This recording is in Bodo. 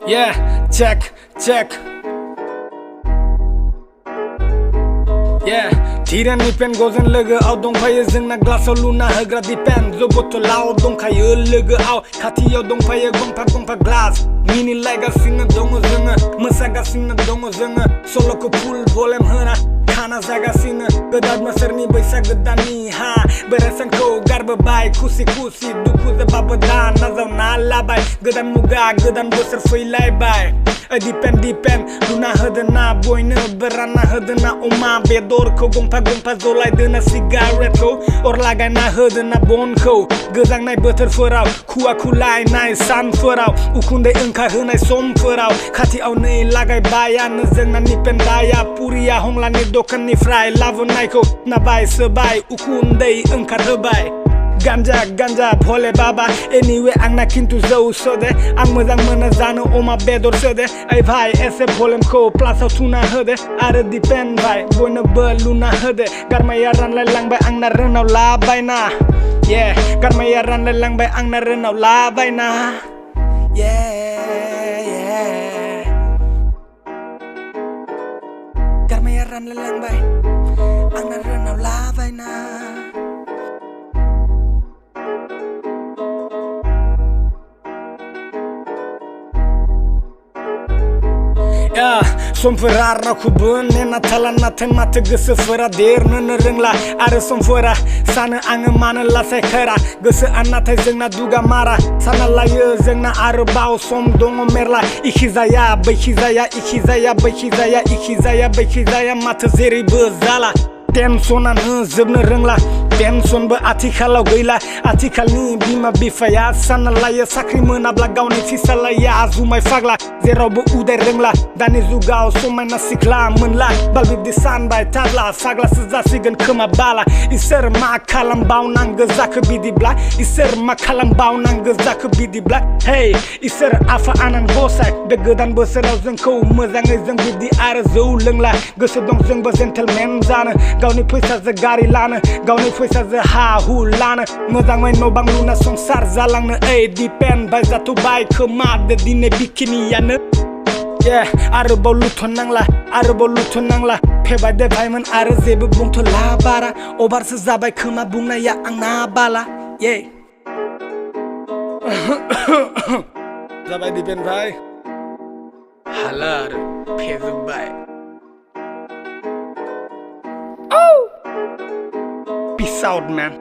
Yeah, check, check. Yeah, tirani pen gozen logo out dongfayo जोंना ग्लासाव लुना होग्रा दिपेन जगतो लाव दंखायो लोगो आव खाथियाव दंफायो गंफा गंफा ग्लास मिनिलायगासिनो दङ जोङो मोसागासिनो दङ जोङो सल'खौ फुल भलिउम होना खाना जागासिनो गोदान बोसोरनि बैसागो दाननि हा बोराय सानखौ गारबोबाय खुसि खुसि दुखु जाबाबो दा नाजावना लाबाय गोदान मुगा गोदान बोसोर फैलायबाय दिपेन लुना होदोना बयनोबो रानना होदोना अमा बेदरखौ गंफा गंफा जलायदोना सिगारेटखौ अर लागायना होदोना बनखौ गोजांनाय बोथोरफोराव खुवा खुलायनाय सानफोराव उखुन्दै ओंखारहोनाय समफोराव खाथियाव नै लागायबायानो जोंना निपेन दाया पुरिया हंलानि दखाननिफ्राय लाबोनायखौ नाबाय सोबाय उखुन्दै ओंखारहोबाय गान्जा गान्जा भले बाबा एनिवे आंना खिन्थु जौ सोदे आं मोजां मोनो जानो अमा बेदर सोदे ओइ भाई एसे भलिउमखौ प्लासाव थुना होदे आरो दिपेन भाई बयनोबो लुना होदे गारमाया रानलायलांबाय आंना रोनाव लाबायना गारमाया रानलायलांबाय आंना रोनाव लाबायना गारमाया रानलायलांबाय आंना रोनाव लाबायना समफोरा रावखौबो नेना थाला नाथाय माथो गोसोफोरा देरनोनो रोंला आरो समफोरा सानो आङो मानो लासैखोरा गोसोआ नाथाय जोंना दुगा मारा साना लायो जोंना आरोबाव सम दङ मेरला इखि जाया बैखि जाया इखि जाया बैखि जाया इखि जाया बैखि जाया माथो जेरैबो जाला टेनसनानो जोबनो रोंला टेनसनबो आथिखालाव गैला आथिखालनि बिमा बिफाया सानना लायो साख्रि मोनाब्ला गावनि फिसालाया जुमाय फाग्ला जेरावबो उदाय रोंला दानि जुगाव समायना सिख्ला मोनला बालबिब्दि सानबाय थाब्ला फाग्लासो जासिगोन खोमा बाला इसोर मा खालामबावनांगौ जाखो बिदिब्ला इसोर मा खालामबावनांगौ जाखो बिदिब्ला हे इसोर आफा आनान गसाइ बे गोदान बोसोराव जोंखौ मोजाङै जों बिदि आरो जौ लोंला गोसो दं जोंबो जेन्टेलमेन जानो गावनि फैसाजों गारि लानो गावनि फैसाजों हा हु लानो मोजाङै न' बां लुना संसार जालांनो ओइ दिपेन बाय जाथ'बाय खोमा दिनै बिखिनियानो आरोबाव लुथ'नांला फेबाय दे भाइमोन आरो जेबो बुंथ'ला बारा अभारसो जाबाय खोमा बुंनाया आंना बाला जाबाय दिपेन भाइ हाला आरो फेजोब्बाय Peace out, man.